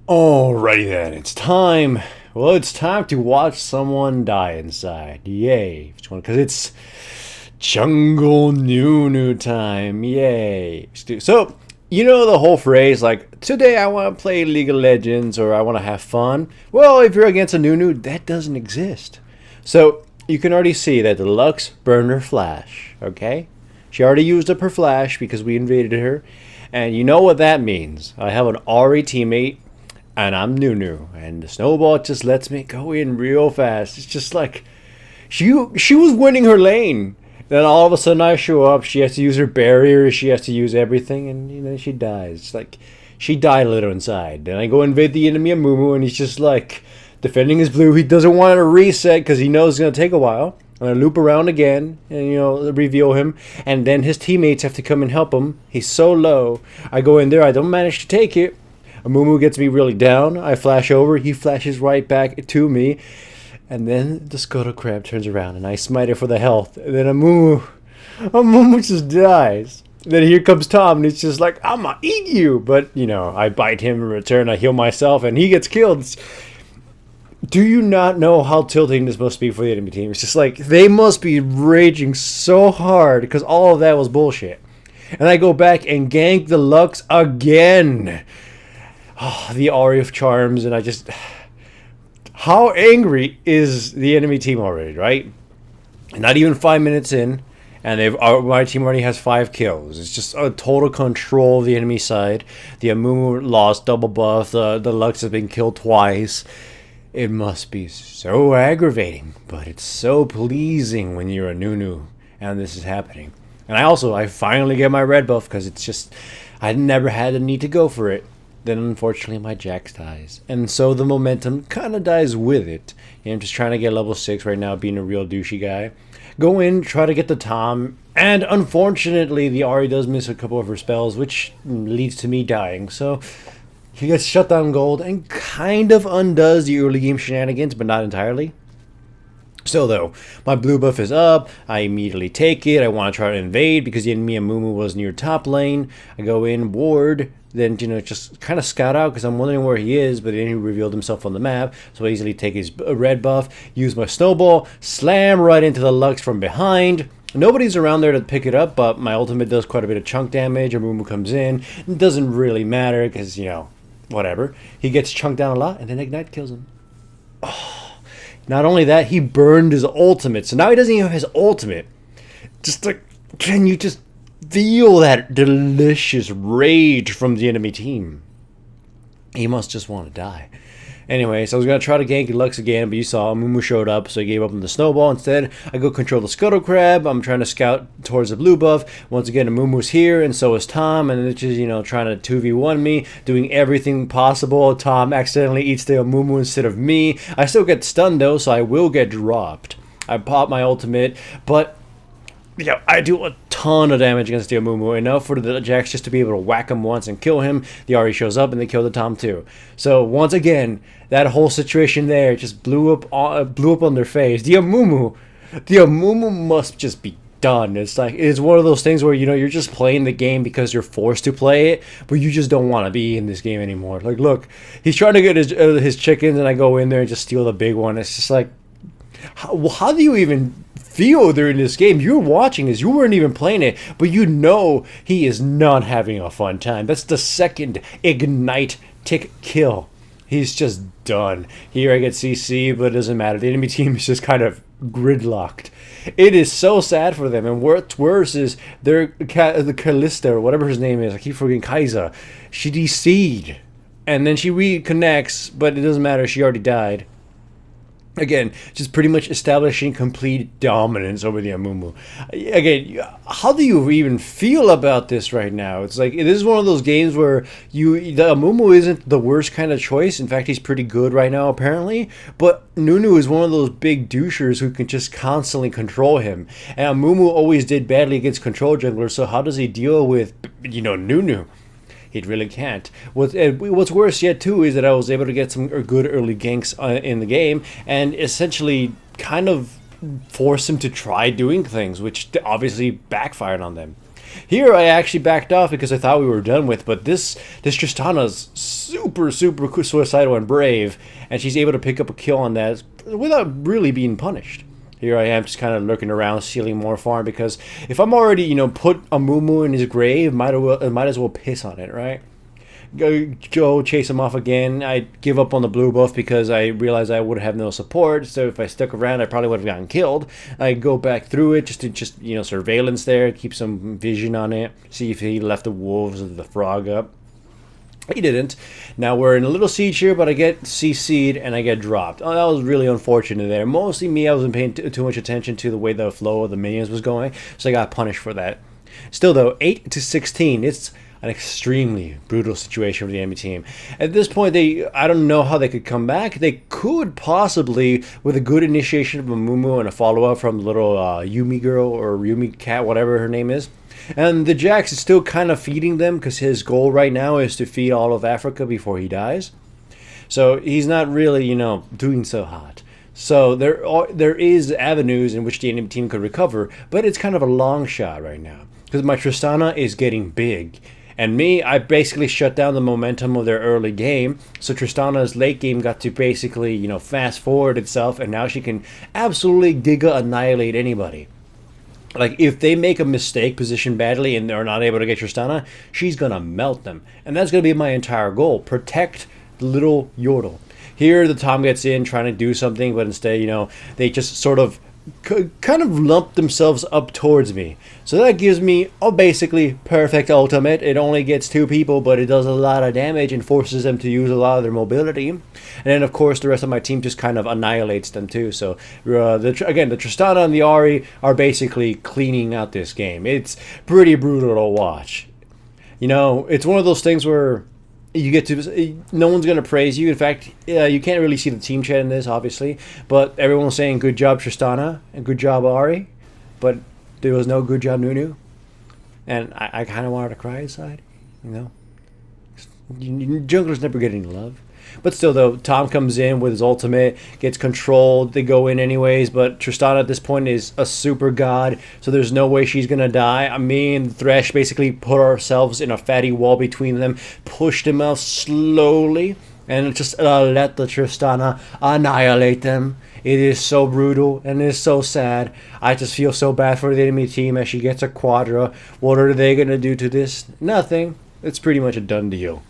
Alrighty then, it's time. Well, it's time to watch someone die inside. Yay. Because it's Jungle Nunu time. Yay. So, you know the whole phrase like, today I want to play League of Legends or I want to have fun? Well, if you're against a Nunu, that doesn't exist. So, you can already see that the Lux burned her flash, okay? She already used up her flash because we invaded her. And you know what that means. I have an Ari teammate and I'm Nunu, and the snowball just lets me go in real fast. It's just like she was winning her lane. Then all of a sudden I show up. She has to use her barrier. She has to use everything, and she dies. It's like she died a little inside. Then I go invade the enemy of Mumu, and he's just like defending his blue. He doesn't want to reset because he knows it's gonna take a while. I'm gonna loop around again and reveal him, and then his teammates have to come and help him. He's so low. I go in there. I don't manage to take it. Amumu gets me really down. I flash over. He flashes right back to me. And then the Scuttle Crab turns around and I smite it for the health. And then Amumu just dies. Then here comes Tom and he's just like, I'm gonna eat you. But, I bite him in return. I heal myself and he gets killed. Do you not know how tilting this must be for the enemy team? It's just like, they must be raging so hard because all of that was bullshit. And I go back and gank the Lux again. Oh, the Aria of Charms, and I just... How angry is the enemy team already, right? Not even 5 minutes in, and my team already has 5 kills. It's just a total control of the enemy side. The Amumu lost double buff. The Lux has been killed twice. It must be so aggravating, but it's so pleasing when you're a Nunu, and this is happening. And I finally get my red buff, because it's just... I never had the need to go for it. Then unfortunately my Jax dies. And so the momentum kind of dies with it. I'm just trying to get level 6 right now, being a real douchey guy. Go in, try to get the Tom, and unfortunately the Ahri does miss a couple of her spells, which leads to me dying. So he gets shut down gold and kind of undoes the early game shenanigans, but not entirely. Still though, my blue buff is up. I immediately take it. I want to try to invade because the enemy Amumu was near top lane. I go in, ward, then just kind of scout out because I'm wondering where he is, but then he revealed himself on the map, so I easily take his red buff, use my snowball, slam right into the Lux from behind. Nobody's around there to pick it up, but my ultimate does quite a bit of chunk damage. Amumu comes in. It doesn't really matter because, whatever. He gets chunked down a lot, and then Ignite kills him. Not only that, he burned his ultimate. So now he doesn't even have his ultimate. Just like, can you just feel that delicious rage from the enemy team? He must just want to die. Anyway, so I was going to try to gank Lux again, but you saw Mumu showed up, so he gave up on the snowball. Instead, I go control the Scuttle Crab. I'm trying to scout towards the blue buff. Once again, Mumu's here, and so is Tom, and it's just, trying to 2v1 me, doing everything possible. Tom accidentally eats the Mumu instead of me. I still get stunned, though, so I will get dropped. I pop my ultimate, but... yeah, I do a ton of damage against the Amumu, enough for the Jax just to be able to whack him once and kill him. The Ahri shows up and they kill the Tom too. So once again, that whole situation there just blew up on their face. The Amumu must just be done. It's like, it's one of those things where you're just playing the game because you're forced to play it, but you just don't want to be in this game anymore. Like, look, he's trying to get his chickens, and I go in there and just steal the big one. It's just like, how do you even feel during this game? You're watching this, you weren't even playing it, but he is not having a fun time. That's the second Ignite tick kill. He's just done. Here I get CC, but it doesn't matter. The enemy team is just kind of gridlocked. It is so sad for them, and what's worse is the Callista, or whatever his name is, I keep forgetting, Kai'Sa, she DC'd, and then she reconnects, but it doesn't matter, she already died. Again, just pretty much establishing complete dominance over the Amumu. Again, how do you even feel about this right now? It's like, this is one of those games where the Amumu isn't the worst kind of choice. In fact, he's pretty good right now, apparently. But Nunu is one of those big douchers who can just constantly control him. And Amumu always did badly against control junglers, so how does he deal with, Nunu? It really can't. What's worse yet, too, is that I was able to get some good early ganks in the game and essentially kind of force him to try doing things, which obviously backfired on them. Here I actually backed off because I thought we were done with, but this Tristana's super suicidal and brave, and she's able to pick up a kill on that without really being punished. Here I am just kind of looking around, stealing more farm, because if I'm already, put a Moo in his grave, might as well piss on it, right? Go chase him off again. I give up on the blue buff because I realized I would have no support. So if I stuck around, I probably would have gotten killed. I go back through it just to surveillance there, keep some vision on it, see if he left the wolves or the frog up. He didn't. Now we're in a little siege here, but I get CC'd and I get dropped. Oh, that was really unfortunate there. Mostly me, I wasn't paying too much attention to the way the flow of the minions was going, so I got punished for that. Still though, 8 to 16. It's an extremely brutal situation for the enemy team. At this point, I don't know how they could come back. They could possibly, with a good initiation of a Moo and a follow-up from the little Yumi girl or Yumi cat, whatever her name is. And the Jax is still kind of feeding them because his goal right now is to feed all of Africa before he dies. So he's not really, doing so hot. So there is avenues in which the enemy team could recover, but it's kind of a long shot right now because my Tristana is getting big. And me, I basically shut down the momentum of their early game. So Tristana's late game got to basically, fast forward itself, and now she can absolutely giga annihilate anybody. Like, if they make a mistake, position badly, and they're not able to get Tristana, she's going to melt them. And that's going to be my entire goal. Protect the little Yordle. Here, the Tom gets in, trying to do something, but instead, they just sort of kind of lump themselves up towards me. So that gives me a basically perfect ultimate. It only gets 2 people, but it does a lot of damage and forces them to use a lot of their mobility. And then, of course, the rest of my team just kind of annihilates them too. So, again, the Tristana and the Ahri are basically cleaning out this game. It's pretty brutal to watch. It's one of those things where you get to, no one's going to praise you. In fact, you can't really see the team chat in this, obviously, but everyone's saying good job Tristana and good job Ahri, but there was no good job Nunu, and I kind of wanted to cry inside. Junglers never get any love. But still, though, Tom comes in with his ultimate, gets controlled. They go in anyways, but Tristana at this point is a super god, so there's no way she's going to die. I mean, Thresh basically put ourselves in a fatty wall between them, pushed them out slowly, and just let the Tristana annihilate them. It is so brutal, and it is so sad. I just feel so bad for the enemy team as she gets a Quadra. What are they going to do to this? Nothing. It's pretty much a done deal.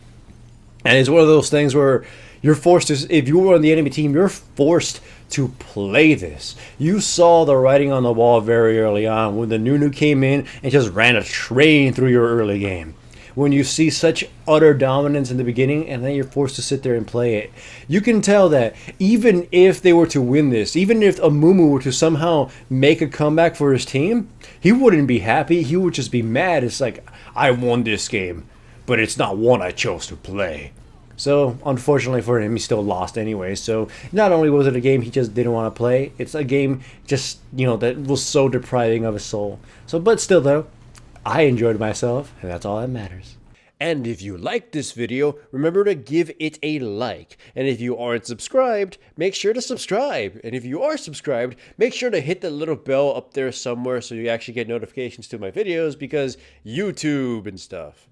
And it's one of those things where you're forced to, if you were on the enemy team, you're forced to play this. You saw the writing on the wall very early on when the Nunu came in and just ran a train through your early game. When you see such utter dominance in the beginning and then you're forced to sit there and play it, you can tell that even if they were to win this, even if a Mumu were to somehow make a comeback for his team, he wouldn't be happy. He would just be mad. It's like, I won this game, but it's not one I chose to play. So, unfortunately for him, he still lost anyway. So, not only was it a game he just didn't want to play, it's a game just, that was so depriving of his soul. So, but still though, I enjoyed myself, and that's all that matters. And if you liked this video, remember to give it a like. And if you aren't subscribed, make sure to subscribe. And if you are subscribed, make sure to hit the little bell up there somewhere so you actually get notifications to my videos, because YouTube and stuff.